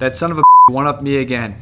That son of a bitch one-upped me again.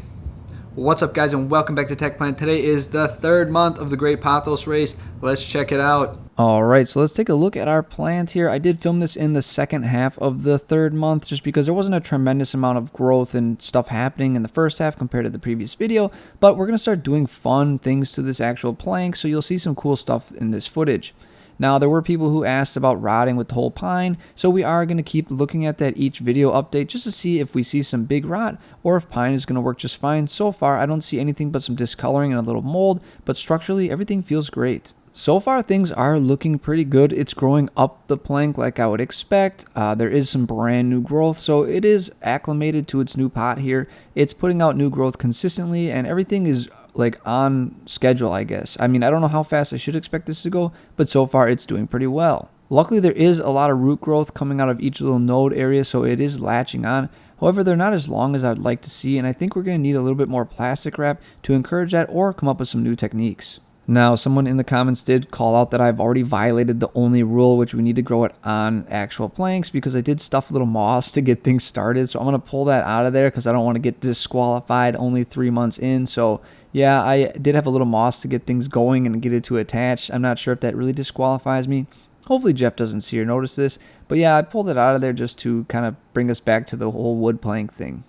What's up, guys, and welcome back to Tech Plant. Today is the third month of the Great Pothos race. Let's check it out. Alright, so let's take a look at our plant here. I did film this in the second half of the third month just because there wasn't a tremendous amount of growth and stuff happening in the first half compared to the previous video, but we're going to start doing fun things to this actual plank, so you'll see some cool stuff in this footage. Now, there were people who asked about rotting with the whole pine, so we are going to keep looking at that each video update just to see if we see some big rot or if pine is going to work just fine. So far, I don't see anything but some discoloring and a little mold, but structurally, everything feels great. So far, things are looking pretty good. It's growing up the plank like I would expect. There is some brand new growth, so it is acclimated to its new pot here. It's putting out new growth consistently, and everything is like on schedule, I guess. I mean, I don't know how fast I should expect this to go, but so far it's doing pretty well. Luckily, there is a lot of root growth coming out of each little node area, so it is latching on. However, they're not as long as I'd like to see, and I think we're going to need a little bit more plastic wrap to encourage that or come up with some new techniques. Now, someone in the comments did call out that I've already violated the only rule, which we need to grow it on actual planks, because I did stuff a little moss to get things started. So I'm going to pull that out of there because I don't want to get disqualified only 3 months in. So yeah, I did have a little moss to get things going and get it to attach. I'm not sure if that really disqualifies me. Hopefully Jeff doesn't see or notice this. But yeah, I pulled it out of there just to kind of bring us back to the whole wood plank thing.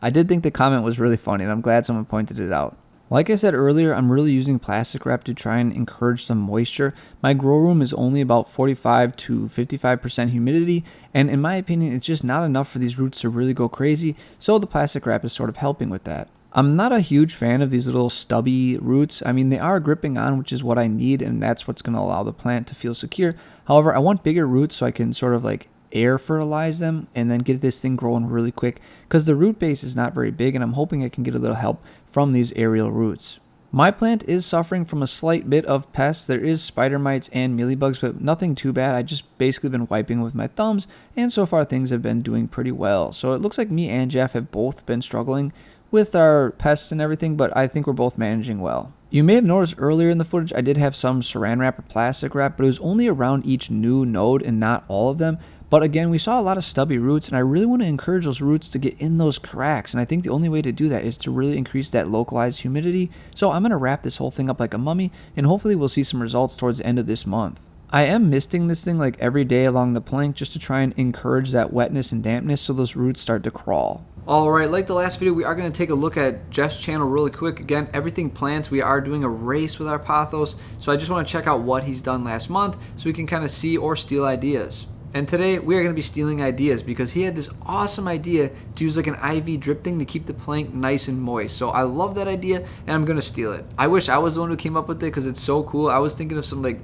I did think the comment was really funny, and I'm glad someone pointed it out. Like I said earlier, I'm really using plastic wrap to try and encourage some moisture. My grow room is only about 45 to 55% humidity, and in my opinion, it's just not enough for these roots to really go crazy, so the plastic wrap is sort of helping with that. I'm not a huge fan of these little stubby roots. I mean, they are gripping on, which is what I need, and that's what's going to allow the plant to feel secure. However, I want bigger roots so I can sort of like air fertilize them and then get this thing growing really quick, because the root base is not very big, and I'm hoping I can get a little help from these aerial roots. My plant is suffering from a slight bit of pests. There is spider mites and mealybugs, but nothing too bad. I just basically been wiping with my thumbs, and so far things have been doing pretty well. So it looks like me and Jeff have both been struggling with our pests and everything, but I think we're both managing well. You may have noticed earlier in the footage I did have some saran wrap or plastic wrap, but it was only around each new node and not all of them. But again, we saw a lot of stubby roots, and I really want to encourage those roots to get in those cracks, and I think the only way to do that is to really increase that localized humidity. So I'm going to wrap this whole thing up like a mummy, and hopefully we'll see some results towards the end of this month. I am misting this thing like every day along the plank just to try and encourage that wetness and dampness so those roots start to crawl. Alright, like the last video, we are going to take a look at Jeff's channel really quick. Again, Everything Plants, we are doing a race with our Pothos, so I just want to check out what he's done last month so we can kind of see or steal ideas. And today we are going to be stealing ideas because he had this awesome idea to use like an IV drip thing to keep the plank nice and moist. So I love that idea, and I'm going to steal it. I wish I was the one who came up with it because it's so cool. I was thinking of some like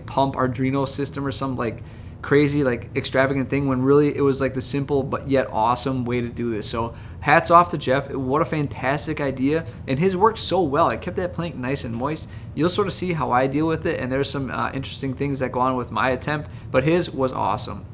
pump Arduino system or some like crazy like extravagant thing, when really it was like the simple but yet awesome way to do this. So hats off to Jeff. What a fantastic idea, and his worked so well. It kept that plank nice and moist. You'll sort of see how I deal with it, and there's some interesting things that go on with my attempt, but his was awesome.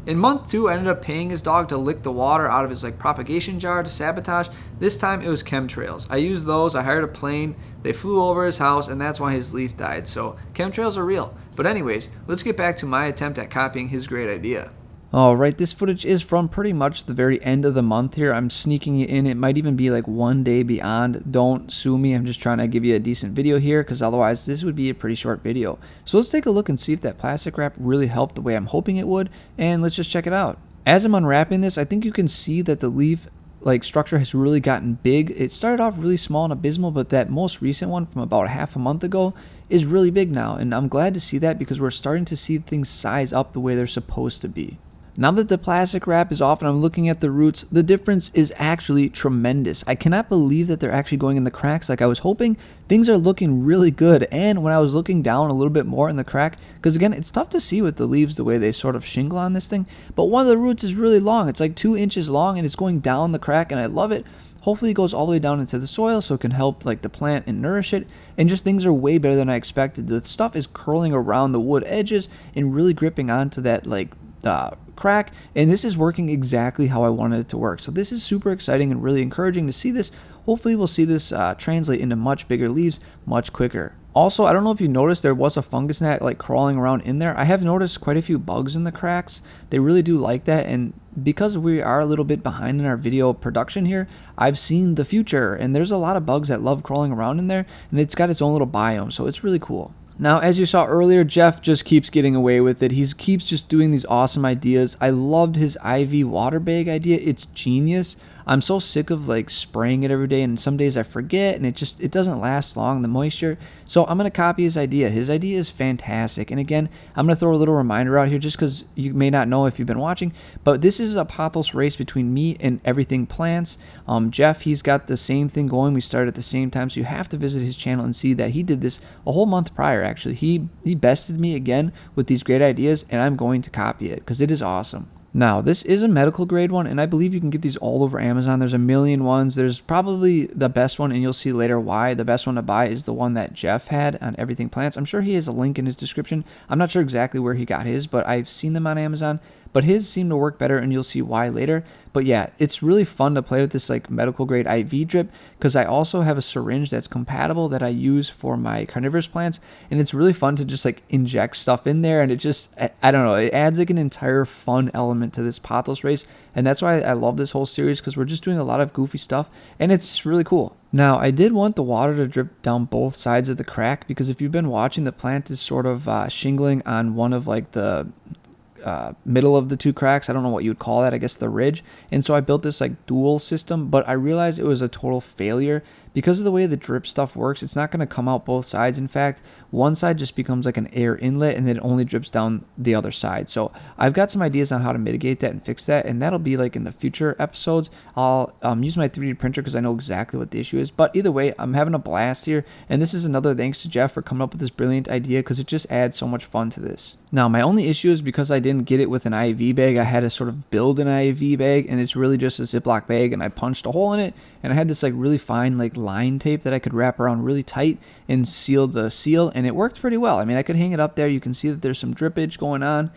In month 2, I ended up paying his dog to lick the water out of his like propagation jar to sabotage. This time it was chemtrails. I used those. I hired a plane. They flew over his house, and that's why his leaf died. So chemtrails are real. But anyways, let's get back to my attempt at copying his great idea. Alright, this footage is from pretty much the very end of the month here. I'm sneaking it in. It might even be like one day beyond. Don't sue me. I'm just trying to give you a decent video here, because otherwise this would be a pretty short video. So let's take a look and see if that plastic wrap really helped the way I'm hoping it would, and let's just check it out. As I'm unwrapping this, I think you can see that the leaf like structure has really gotten big. It started off really small and abysmal, but that most recent one from about half a month ago is really big now, and I'm glad to see that because we're starting to see things size up the way they're supposed to be. Now that the plastic wrap is off and I'm looking at the roots, the difference is actually tremendous. I cannot believe that they're actually going in the cracks like I was hoping. Things are looking really good, and when I was looking down a little bit more in the crack, because again, it's tough to see with the leaves the way they sort of shingle on this thing, but one of the roots is really long. It's like 2 inches long, and it's going down the crack, and I love it. Hopefully it goes all the way down into the soil so it can help like the plant and nourish it, and just things are way better than I expected. The stuff is curling around the wood edges and really gripping onto that like crack, and this is working exactly how I wanted it to work. So this is super exciting and really encouraging to see this. Hopefully we'll see this translate into much bigger leaves much quicker. Also, I don't know if you noticed, there was a fungus gnat like crawling around in there. I have noticed quite a few bugs in the cracks. They really do like that, and because we are a little bit behind in our video production here, I've seen the future, and there's a lot of bugs that love crawling around in there, and it's got its own little biome, so it's really cool. Now, as you saw earlier, Jeff just keeps getting away with it. He keeps just doing these awesome ideas. I loved his IV water bag idea. It's genius. I'm so sick of like spraying it every day, and some days I forget, and it doesn't last long, the moisture. So I'm going to copy his idea. His idea is fantastic. And again, I'm going to throw a little reminder out here just because you may not know if you've been watching, but this is a Pothos race between me and Everything Plants. Jeff, he's got the same thing going. We started at the same time, so you have to visit his channel and see that he did this a whole month prior, actually. He bested me again with these great ideas, and I'm going to copy it because it is awesome. Now, this is a medical grade one, and I believe you can get these all over Amazon. There's a million ones. There's probably the best one, and you'll see later why. The best one to buy is the one that Jeff had on Everything Plants. I'm sure he has a link in his description. I'm not sure exactly where he got his, but I've seen them on Amazon. But his seem to work better, and you'll see why later. But yeah, it's really fun to play with this like medical grade IV drip, because I also have a syringe that's compatible that I use for my carnivorous plants, and it's really fun to just like inject stuff in there, and it just, I don't know, it adds like an entire fun element to this Pothos race, and that's why I love this whole series, because we're just doing a lot of goofy stuff, and it's just really cool. Now, I did want the water to drip down both sides of the crack, because if you've been watching, the plant is sort of shingling on one of like the middle of the two cracks. I don't know what you would call that, I guess the ridge. And so I built this like dual system, but I realized it was a total failure because of the way the drip stuff works. It's not going to come out both sides. In fact, one side just becomes like an air inlet, and then it only drips down the other side. So I've got some ideas on how to mitigate that and fix that, and that'll be like in the future episodes. I'll use my 3D printer because I know exactly what the issue is. But either way, I'm having a blast here, and this is another thanks to Jeff for coming up with this brilliant idea, because it just adds so much fun to this. Now, my only issue is because I didn't get it with an IV bag, I had to sort of build an IV bag, and it's really just a Ziploc bag, and I punched a hole in it, and I had this like really fine like line tape that I could wrap around really tight and seal the seal, and it worked pretty well. I mean, I could hang it up there. You can see that there's some drippage going on.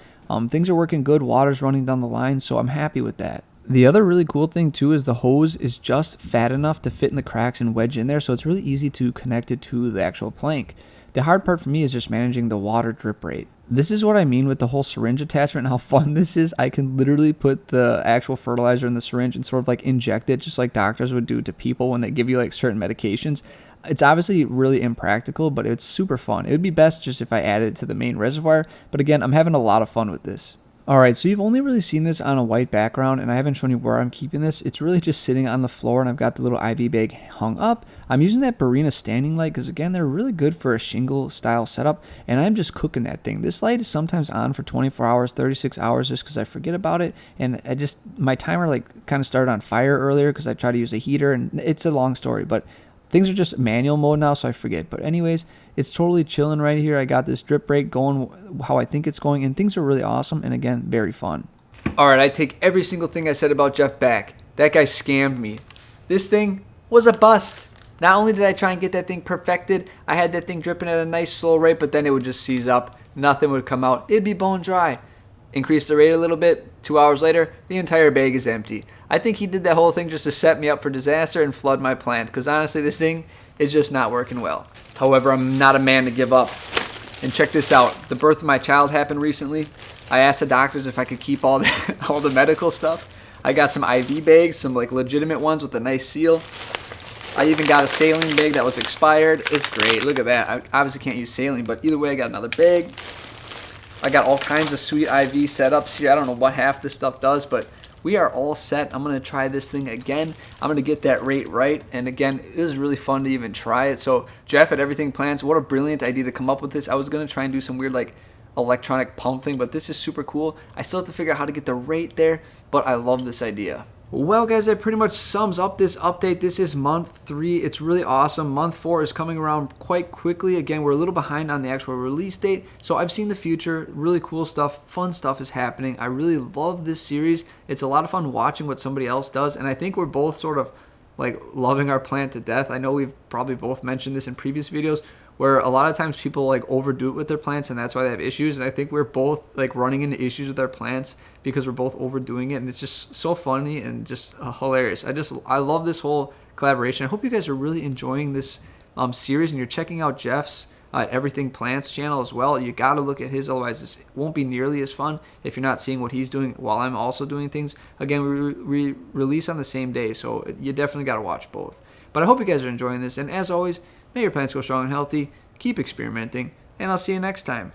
Things are working good. Water's running down the line, so I'm happy with that. The other really cool thing too is the hose is just fat enough to fit in the cracks and wedge in there, so it's really easy to connect it to the actual plank. The hard part for me is just managing the water drip rate. This is what I mean with the whole syringe attachment and how fun this is. I can literally put the actual fertilizer in the syringe and sort of like inject it just like doctors would do to people when they give you like certain medications. It's obviously really impractical, but it's super fun. It would be best just if I added it to the main reservoir, but again, I'm having a lot of fun with this. Alright, so you've only really seen this on a white background, and I haven't shown you where I'm keeping this. It's really just sitting on the floor, and I've got the little IV bag hung up. I'm using that Barrina standing light because, again, they're really good for a shingle style setup, and I'm just cooking that thing. This light is sometimes on for 24 hours, 36 hours just because I forget about it, and my timer like kind of started on fire earlier because I tried to use a heater, and it's a long story, but things are just manual mode now, so I forget. But anyways, it's totally chilling right here. I got this drip rate going how I think it's going, and things are really awesome, and again, very fun. All right, I take every single thing I said about Jeff back. That guy scammed me. This thing was a bust. Not only did I try and get that thing perfected, I had that thing dripping at a nice slow rate, but then it would just seize up. Nothing would come out. It'd be bone dry. Increase the rate a little bit. 2 hours later, the entire bag is empty. I think he did that whole thing just to set me up for disaster and flood my plant, because honestly, this thing is just not working well. However, I'm not a man to give up. And check this out. The birth of my child happened recently. I asked the doctors if I could keep all the medical stuff. I got some IV bags, some like legitimate ones with a nice seal. I even got a saline bag that was expired. It's great. Look at that. I obviously can't use saline, but either way, I got another bag. I got all kinds of sweet IV setups here. I don't know what half this stuff does, but we are all set. I'm going to try this thing again. I'm going to get that rate right. And again, it was really fun to even try it. So Jeff at Everything Plants, what a brilliant idea to come up with this. I was going to try and do some weird like electronic pump thing, but this is super cool. I still have to figure out how to get the rate there, but I love this idea. Well, guys, that pretty much sums up this update. This is month 3. It's really awesome. Month 4 is coming around quite quickly. Again, we're a little behind on the actual release date, so I've seen the future. Really cool stuff. Fun stuff is happening. I really love this series. It's a lot of fun watching what somebody else does, and I think we're both sort of like loving our plant to death. I know we've probably both mentioned this in previous videos, where a lot of times people like overdo it with their plants, and that's why they have issues. And I think we're both like running into issues with our plants because we're both overdoing it, and it's just so funny and just hilarious. I love this whole collaboration. I hope you guys are really enjoying this series, and you're checking out Jeff's Everything Plants channel as well. You got to look at his, otherwise this won't be nearly as fun if you're not seeing what he's doing while I'm also doing things. Again, we release on the same day, so you definitely got to watch both. But I hope you guys are enjoying this, and as always, may your plants go strong and healthy, keep experimenting, and I'll see you next time.